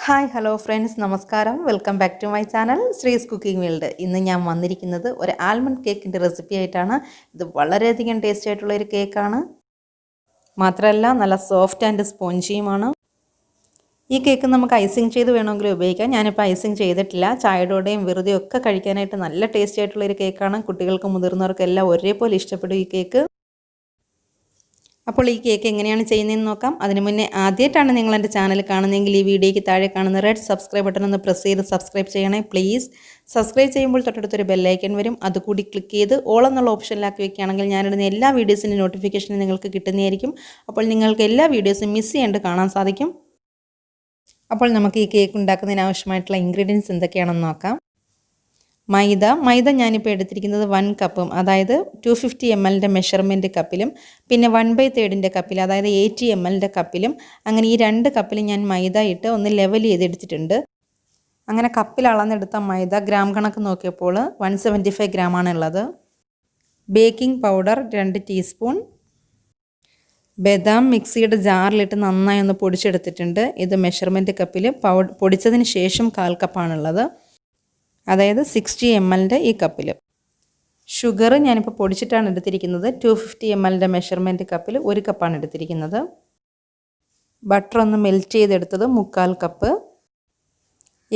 Hi hello friends നമസ്കാരം welcome back to my channel Sree's cooking world. ഇന്ന് ഞാൻ വന്നിരിക്കുന്നത് ഒരു ആൽമണ്ട് കേക്കിൻ്റെ റെസിപ്പി ആയിട്ടാണ്. ഇത് വളരെയധികം ടേസ്റ്റി ആയിട്ടുള്ള ഒരു കേക്കാണ്. മാത്രമല്ല നല്ല സോഫ്റ്റ് ആൻഡ് സ്പോഞ്ചിയുമാണ്. ഈ കേക്ക് നമുക്ക് ഐസിങ് ചെയ്ത് വേണമെങ്കിലും ഉപയോഗിക്കാം. ഞാനിപ്പോൾ ഐസിങ് ചെയ്തിട്ടില്ല. ചായയോടെയും വെറുതെ ഒക്കെ കഴിക്കാനായിട്ട് നല്ല ടേസ്റ്റി ആയിട്ടുള്ള ഒരു കേക്കാണ്. കുട്ടികൾക്കും മുതിർന്നവർക്കും എല്ലാം ഒരേപോലെ ഇഷ്ടപ്പെടും ഈ കേക്ക്. അപ്പോൾ ഈ കേക്ക് എങ്ങനെയാണ് ചെയ്യുന്നതെന്ന് നോക്കാം. അതിന് മുന്നേ ആദ്യമായിട്ടാണ് നിങ്ങൾ എൻ്റെ ചാനൽ കാണുന്നതെങ്കിൽ ഈ വീഡിയോയ്ക്ക് താഴെ കാണുന്ന റെഡ് സബ്സ്ക്രൈബ് ബട്ടൺ ഒന്ന് പ്രസ് ചെയ്ത് സബ്സ്ക്രൈബ് ചെയ്യണേ പ്ലീസ്. സബ്സ്ക്രൈബ് ചെയ്യുമ്പോൾ തൊട്ടടുത്തൊരു ബെല്ലൈക്കൺ വരും. അതുകൂടി ക്ലിക്ക് ചെയ്ത് ഓൾ എന്നുള്ള ഓപ്ഷനിലാക്കി വെക്കുകയാണെങ്കിൽ ഞാനിടുന്ന എല്ലാ വീഡിയോസിൻ്റെ നോട്ടിഫിക്കേഷൻ നിങ്ങൾക്ക് കിട്ടുന്നതായിരിക്കും. അപ്പോൾ നിങ്ങൾക്ക് എല്ലാ വീഡിയോസും മിസ് ചെയ്യാണ്ട് കാണാൻ സാധിക്കും. അപ്പോൾ നമുക്ക് ഈ കേക്ക് ഉണ്ടാക്കുന്നതിന് ആവശ്യമായിട്ടുള്ള ഇൻഗ്രീഡിയൻസ് എന്തൊക്കെയാണെന്ന് നോക്കാം. മൈദ ഞാനിപ്പോൾ എടുത്തിരിക്കുന്നത് 1 കപ്പും, അതായത് 250 ml മെഷർമെൻറ്റ് കപ്പിലും, പിന്നെ 1/3 കപ്പിൽ, അതായത് 80 ml കപ്പിലും, അങ്ങനെ ഈ 2 കപ്പിലും ഞാൻ മൈദ ഇട്ട് ഒന്ന് ലെവൽ ചെയ്തെടുത്തിട്ടുണ്ട്. അങ്ങനെ കപ്പിൽ അളന്നെടുത്ത മൈദ ഗ്രാം കണക്ക് നോക്കിയപ്പോൾ 175 ഗ്രാമാണ് ഉള്ളത്. Baking powder 2 teaspoon. ബദാം മിക്സിയുടെ ജാറിലിട്ട് നന്നായി ഒന്ന് പൊടിച്ചെടുത്തിട്ടുണ്ട്. ഇത് മെഷർമെൻറ്റ് കപ്പിൽ പൊടിച്ചതിന് ശേഷം 1/4 കപ്പാണുള്ളത്, അതായത് 60 ml ഈ കപ്പിൽ. ഷുഗർ ഞാനിപ്പോൾ പൊടിച്ചിട്ടാണ് എടുത്തിരിക്കുന്നത്. 250 ml മെഷർമെൻറ്റ് കപ്പിൽ 1 കപ്പാണ് എടുത്തിരിക്കുന്നത്. ബട്ടർ ഒന്ന് മെൽറ്റ് ചെയ്തെടുത്തത് 1/4 cup.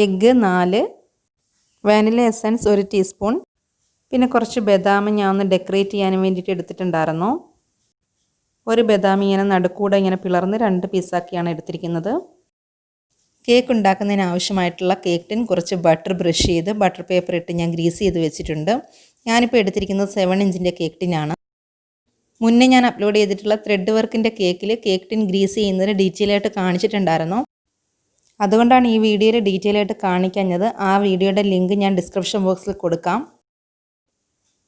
Egg 4. Vanilla essence 1 teaspoon. പിന്നെ കുറച്ച് ബദാം ഞാൻ ഒന്ന് ഡെക്കറേറ്റ് ചെയ്യാൻ വേണ്ടിയിട്ട് എടുത്തിട്ടുണ്ടായിരുന്നു. ഒരു ബദാം ഇങ്ങനെ നടുക്കൂടെ ഇങ്ങനെ പിളർന്ന് 2 പീസാക്കിയാണ് എടുത്തിരിക്കുന്നത്. കേക്ക് ഉണ്ടാക്കുന്നതിന് ആവശ്യമായിട്ടുള്ള കേക്ക് ടിൻ കുറച്ച് ബട്ടർ ബ്രഷ് ചെയ്ത് ബട്ടർ പേപ്പർ ഇട്ട് ഞാൻ ഗ്രീസ് ചെയ്ത് വെച്ചിട്ടുണ്ട്. ഞാനിപ്പോൾ എടുത്തിരിക്കുന്നത് 7 ഇഞ്ചിൻ്റെ കേക്ക് ടിനാണ്. മുന്നേ ഞാൻ അപ്ലോഡ് ചെയ്തിട്ടുള്ള ത്രെഡ് വർക്കിൻ്റെ കേക്കിൽ കേക്ക് ടിൻ ഗ്രീസ് ചെയ്യുന്നത് ഡീറ്റെയിൽ ആയിട്ട് കാണിച്ചിട്ടുണ്ടായിരുന്നു. അതുകൊണ്ടാണ് ഈ വീഡിയോയിൽ ഡീറ്റെയിൽ ആയിട്ട് കാണിക്കാഞ്ഞത്. ആ വീഡിയോയുടെ ലിങ്ക് ഞാൻ ഡിസ്ക്രിപ്ഷൻ ബോക്സിൽ കൊടുക്കാം.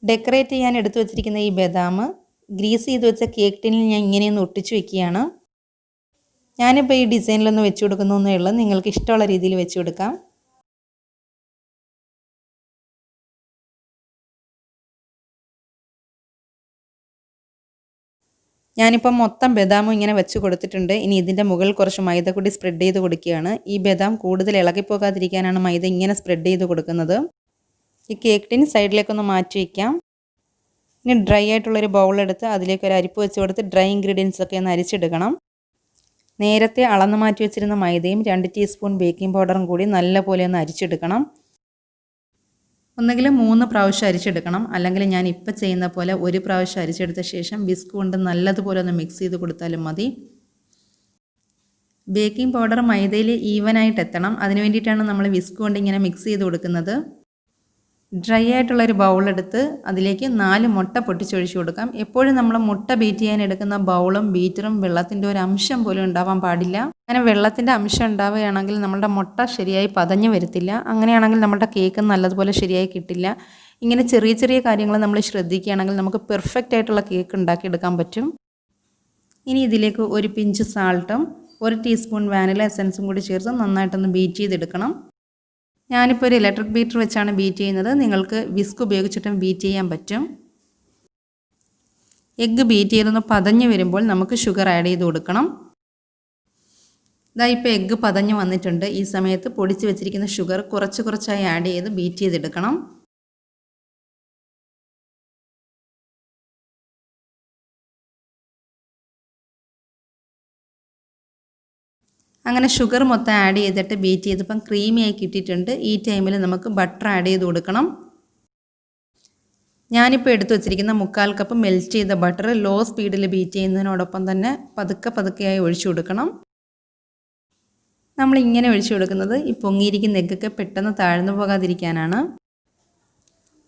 ഡെക്കറേറ്റ് ചെയ്യാൻ എടുത്തു വെച്ചിരിക്കുന്ന ഈ ബദാം ഗ്രീസ് ചെയ്ത് വെച്ച കേക്ക് ടിനിൽ ഞാൻ ഇങ്ങനെയൊന്ന് ഒട്ടിച്ച് വെക്കുകയാണ്. ഞാനിപ്പോൾ ഈ ഡിസൈനിലൊന്ന് വെച്ച് കൊടുക്കുന്നേ ഉള്ളൂ. നിങ്ങൾക്ക് ഇഷ്ടമുള്ള രീതിയിൽ വെച്ച് കൊടുക്കാം. ഞാനിപ്പം മൊത്തം ബദാമും ഇങ്ങനെ വെച്ച് കൊടുത്തിട്ടുണ്ട്. ഇനി ഇതിൻ്റെ മുകളിൽ കുറച്ച് മൈദ കൂടി സ്പ്രെഡ് ചെയ്ത് കൊടുക്കുകയാണ്. ഈ ബദാം കൂടുതൽ ഇളകിപ്പോകാതിരിക്കാനാണ് മൈദ ഇങ്ങനെ സ്പ്രെഡ് ചെയ്ത് കൊടുക്കുന്നത്. ഈ കേക്ക് ടിൻ സൈഡിലേക്കൊന്ന് മാറ്റി വയ്ക്കാം. ഇനി ഡ്രൈ ആയിട്ടുള്ളൊരു ബൗളെടുത്ത് അതിലേക്ക് ഒരു അരിപ്പ് വെച്ച് കൊടുത്ത് ഡ്രൈ ഇൻഗ്രീഡിയൻസ് ഒക്കെ ഒന്ന് അരിച്ചെടുക്കണം. നേരത്തെ അളന്ന് മാറ്റി വെച്ചിരുന്ന മൈദയും 2 ടീസ്പൂൺ ബേക്കിംഗ് പൗഡറും കൂടി നല്ലപോലെ ഒന്ന് അരിച്ചെടുക്കണം. ഒന്നുകിൽ 3 പ്രാവശ്യം അരിച്ചെടുക്കണം, അല്ലെങ്കിൽ ഞാൻ ഇപ്പോൾ ചെയ്യുന്ന പോലെ 1 പ്രാവശ്യം അരിച്ചെടുത്ത ശേഷം വിസ്ക് കൊണ്ട് നല്ലതുപോലെ ഒന്ന് മിക്സ് ചെയ്ത് കൊടുത്താലും മതി. ബേക്കിംഗ് പൗഡർ മൈദയിൽ ഈവനായിട്ട് എത്തണം. അതിന് വേണ്ടിയിട്ടാണ് നമ്മൾ വിസ്ക് കൊണ്ട് ഇങ്ങനെ മിക്സ് ചെയ്ത് കൊടുക്കുന്നത്. ഡ്രൈ ആയിട്ടുള്ളൊരു ബൗളെടുത്ത് അതിലേക്ക് 4 മുട്ട പൊട്ടിച്ചൊഴിച്ച് കൊടുക്കാം. എപ്പോഴും നമ്മൾ മുട്ട ബീറ്റ് ചെയ്യാൻ എടുക്കുന്ന ബൗളും ബീറ്ററും വെള്ളത്തിൻ്റെ ഒരു അംശം പോലും ഉണ്ടാവാൻ പാടില്ല. അങ്ങനെ വെള്ളത്തിൻ്റെ അംശം ഉണ്ടാവുകയാണെങ്കിൽ നമ്മുടെ മുട്ട ശരിയായി പതഞ്ഞ് വരത്തില്ല. അങ്ങനെയാണെങ്കിൽ നമ്മുടെ കേക്ക് നല്ലതുപോലെ ശരിയായി കിട്ടില്ല. ഇങ്ങനെ ചെറിയ ചെറിയ കാര്യങ്ങൾ നമ്മൾ ശ്രദ്ധിക്കുകയാണെങ്കിൽ നമുക്ക് പെർഫെക്റ്റ് ആയിട്ടുള്ള കേക്ക് ഉണ്ടാക്കിയെടുക്കാൻ പറ്റും. ഇനി ഇതിലേക്ക് ഒരു പിഞ്ച് സാൾട്ടും 1 ടീസ്പൂൺ വാനില എസൻസും കൂടി ചേർത്ത് നന്നായിട്ടൊന്ന് ബീറ്റ് ചെയ്തെടുക്കണം. ഞാനിപ്പോൾ ഒരു ഇലക്ട്രിക് ബീറ്റർ വെച്ചാണ് ബീറ്റ് ചെയ്യുന്നത്. നിങ്ങൾക്ക് വിസ്ക് ഉപയോഗിച്ചിട്ടും ബീറ്റ് ചെയ്യാൻ പറ്റും. എഗ്ഗ് ബീറ്റ് ചെയ്തൊന്ന് പതഞ്ഞ് വരുമ്പോൾ നമുക്ക് ഷുഗർ ആഡ് ചെയ്ത് കൊടുക്കണം. ഇതാ ഇപ്പോൾ എഗ്ഗ് പതഞ്ഞ് വന്നിട്ടുണ്ട്. ഈ സമയത്ത് പൊടിച്ച് വെച്ചിരിക്കുന്ന ഷുഗർ കുറച്ചായി ആഡ് ചെയ്ത് ബീറ്റ് ചെയ്തെടുക്കണം. അങ്ങനെ ഷുഗർ മൊത്തം ആഡ് ചെയ്തിട്ട് ബീറ്റ് ചെയ്തപ്പം ക്രീമിയായി കിട്ടിയിട്ടുണ്ട്. ഈ ടൈമിൽ നമുക്ക് ബട്ടർ ആഡ് ചെയ്ത് കൊടുക്കണം. ഞാനിപ്പോൾ എടുത്തു വച്ചിരിക്കുന്ന 1/4 കപ്പ് മെൽറ്റ് ചെയ്ത ബട്ടർ ലോ സ്പീഡിൽ ബീറ്റ് ചെയ്യുന്നതിനോടൊപ്പം തന്നെ പതുക്കെയായി ഒഴിച്ചു കൊടുക്കണം. നമ്മളിങ്ങനെ ഒഴിച്ചു കൊടുക്കുന്നത് ഈ പൊങ്ങിയിരിക്കുന്ന എഗ്ഗൊക്കെ പെട്ടെന്ന് താഴ്ന്നു പോകാതിരിക്കാനാണ്.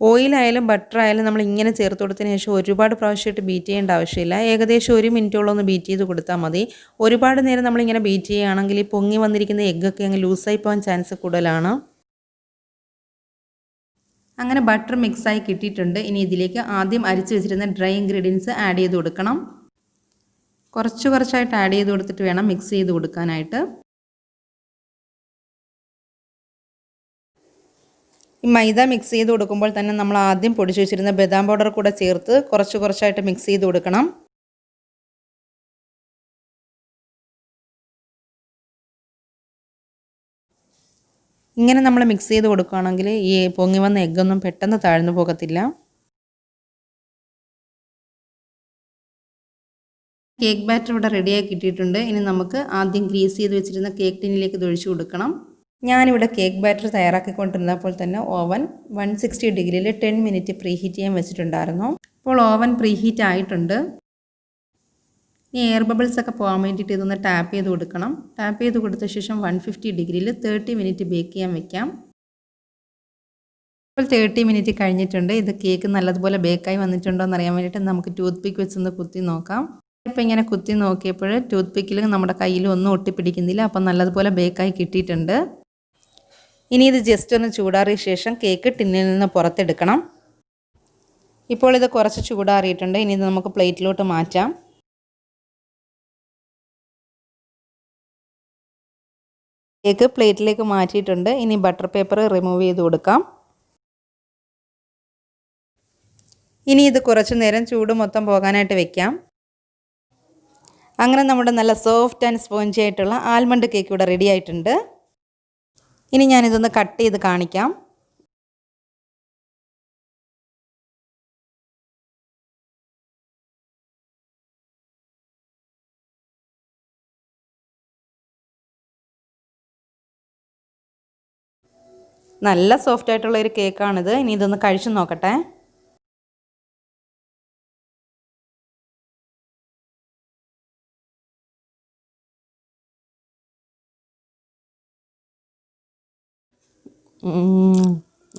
ഓയിലായാലും ബട്ടർ ആയാലും നമ്മൾ ഇങ്ങനെ ചേർത്ത് കൊടുത്തതിന് ശേഷം ഒരുപാട് പ്രാവശ്യമായിട്ട് ബീറ്റ് ചെയ്യേണ്ട ആവശ്യമില്ല. ഏകദേശം 1 മിനിറ്റോളം ഒന്ന് ബീറ്റ് ചെയ്ത് കൊടുത്താൽ മതി. ഒരുപാട് നേരം നമ്മളിങ്ങനെ ബീറ്റ് ചെയ്യുകയാണെങ്കിൽ ഈ പൊങ്ങി വന്നിരിക്കുന്ന എഗ്ഗൊക്കെ അങ്ങ് ലൂസായി പോകാൻ ചാൻസ് കൂടുതലാണ്. അങ്ങനെ ബട്ടർ മിക്സായി കിട്ടിയിട്ടുണ്ട്. ഇനി ഇതിലേക്ക് ആദ്യം അരിച്ച് വെച്ചിരുന്ന ഡ്രൈ ഇൻഗ്രീഡിയൻസ് ആഡ് ചെയ്ത് കൊടുക്കണം. കുറച്ചായിട്ട് ആഡ് ചെയ്ത് കൊടുത്തിട്ട് വേണം മിക്സ് ചെയ്ത് കൊടുക്കാനായിട്ട്. ഈ മൈദ മിക്സ് ചെയ്ത് കൊടുക്കുമ്പോൾ തന്നെ നമ്മൾ ആദ്യം പൊടിച്ച് വെച്ചിരുന്ന ബദാം പൗഡർ കൂടെ ചേർത്ത് കുറച്ചായിട്ട് മിക്സ് ചെയ്ത് കൊടുക്കണം. ഇങ്ങനെ നമ്മൾ മിക്സ് ചെയ്ത് കൊടുക്കുകയാണെങ്കിൽ ഈ പൊങ്ങി വന്ന എഗ്ഗൊന്നും പെട്ടെന്ന് താഴ്ന്നു പോകത്തില്ല. കേക്ക് ബാറ്റർ ഇവിടെ റെഡിയാക്കി കിട്ടിയിട്ടുണ്ട്. ഇനി നമുക്ക് ആദ്യം ഗ്രീസ് ചെയ്ത് വെച്ചിരുന്ന കേക്ക് ടിന്നിലേക്ക് ഇത് ഒഴിച്ചു കൊടുക്കണം. ഞാനിവിടെ കേക്ക് ബാറ്റർ തയ്യാറാക്കിക്കൊണ്ടിരുന്നപ്പോൾ തന്നെ ഓവൻ 160 ഡിഗ്രിയിൽ 10 മിനിറ്റ് പ്രീ ഹീറ്റ് ചെയ്യാൻ വെച്ചിട്ടുണ്ടായിരുന്നു. ഇപ്പോൾ ഓവൻ പ്രീ ഹീറ്റ് ആയിട്ടുണ്ട്. ഈ എയർ ബബിൾസ് ഒക്കെ പോകാൻ വേണ്ടിയിട്ട് ഇതൊന്ന് ടാപ്പ് ചെയ്ത് കൊടുക്കണം. ടാപ്പ് ചെയ്ത് കൊടുത്ത ശേഷം 150 ഡിഗ്രിയിൽ 30 മിനിറ്റ് ബേക്ക് ചെയ്യാൻ വെക്കാം. ഇപ്പോൾ 30 മിനിറ്റ് കഴിഞ്ഞിട്ടുണ്ട്. ഇത് കേക്ക് നല്ലതുപോലെ ബേക്കായി വന്നിട്ടുണ്ടോ എന്നറിയാൻ വേണ്ടിയിട്ട് നമുക്ക് ടൂത്ത് പിക്ക് വെച്ചൊന്ന് കുത്തി നോക്കാം. ഇപ്പോൾ ഇങ്ങനെ കുത്തി നോക്കിയപ്പോൾ ടൂത്ത് പിക്കിൽ നമ്മുടെ കയ്യിൽ ഒന്നും ഒട്ടിപ്പിടിക്കുന്നില്ല. അപ്പം നല്ലതുപോലെ ബേക്കായി കിട്ടിയിട്ടുണ്ട്. ഇനി ഇത് ജസ്റ്റ് ഒന്ന് ചൂടാറിയ ശേഷം കേക്ക് ടിന്നിൽ നിന്ന് പുറത്തെടുക്കണം. ഇപ്പോൾ ഇത് കുറച്ച് ചൂടാറിയിട്ടുണ്ട്. ഇനി ഇത് നമുക്ക് പ്ലേറ്റിലോട്ട് മാറ്റാം. കേക്ക് പ്ലേറ്റിലേക്ക് മാറ്റിയിട്ടുണ്ട്. ഇനി ബട്ടർ പേപ്പർ റിമൂവ് ചെയ്ത് കൊടുക്കാം. ഇനി ഇത് കുറച്ച് നേരം ചൂട് മൊത്തം പോകാനായിട്ട് വെക്കാം. അങ്ങനെ നമ്മുടെ നല്ല സോഫ്റ്റ് ആൻഡ് സ്പോഞ്ചി ആയിട്ടുള്ള ആൽമണ്ട് കേക്ക് ഇവിടെ റെഡി ആയിട്ടുണ്ട്. ഇനി ഞാനിതൊന്ന് കട്ട് ചെയ്ത് കാണിക്കാം. നല്ല സോഫ്റ്റ് ആയിട്ടുള്ള ഒരു കേക്കാണിത്. ഇനി ഇതൊന്ന് കഴിച്ചു നോക്കട്ടെ.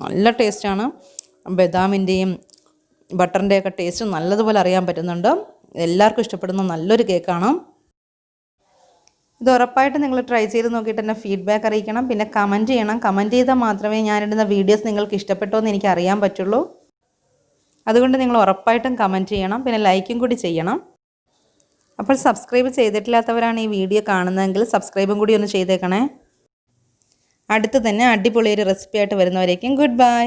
നല്ല ടേസ്റ്റാണ്. ബദാമിൻ്റെയും ബട്ടറിൻ്റെയൊക്കെ ടേസ്റ്റ് നല്ലതുപോലെ അറിയാൻ പറ്റുന്നുണ്ട്. എല്ലാവർക്കും ഇഷ്ടപ്പെടുന്ന നല്ലൊരു കേക്കാണ്. ഇത് ഉറപ്പായിട്ട് നിങ്ങൾ ട്രൈ ചെയ്ത് നോക്കിയിട്ട് തന്നെ ഫീഡ്ബാക്ക് അറിയിക്കണം. പിന്നെ കമൻറ്റ് ചെയ്യണം. കമൻറ്റ് ചെയ്താൽ മാത്രമേ ഞാനിടുന്ന വീഡിയോസ് നിങ്ങൾക്ക് ഇഷ്ടപ്പെട്ടോ എന്ന് എനിക്ക് അറിയാൻ പറ്റുള്ളൂ. അതുകൊണ്ട് നിങ്ങൾ ഉറപ്പായിട്ടും കമൻറ്റ് ചെയ്യണം. പിന്നെ ലൈക്കും കൂടി ചെയ്യണം. അപ്പോൾ സബ്സ്ക്രൈബ് ചെയ്തിട്ടില്ലാത്തവരാണ് ഈ വീഡിയോ കാണുന്നതെങ്കിൽ സബ്സ്ക്രൈബും കൂടി ഒന്ന് ചെയ്തേക്കണേ. അടുത്ത് തന്നെ അടിപൊളിയൊരു റെസിപ്പി ആയിട്ട് വരുന്നവരേക്കും ഗുഡ് ബൈ.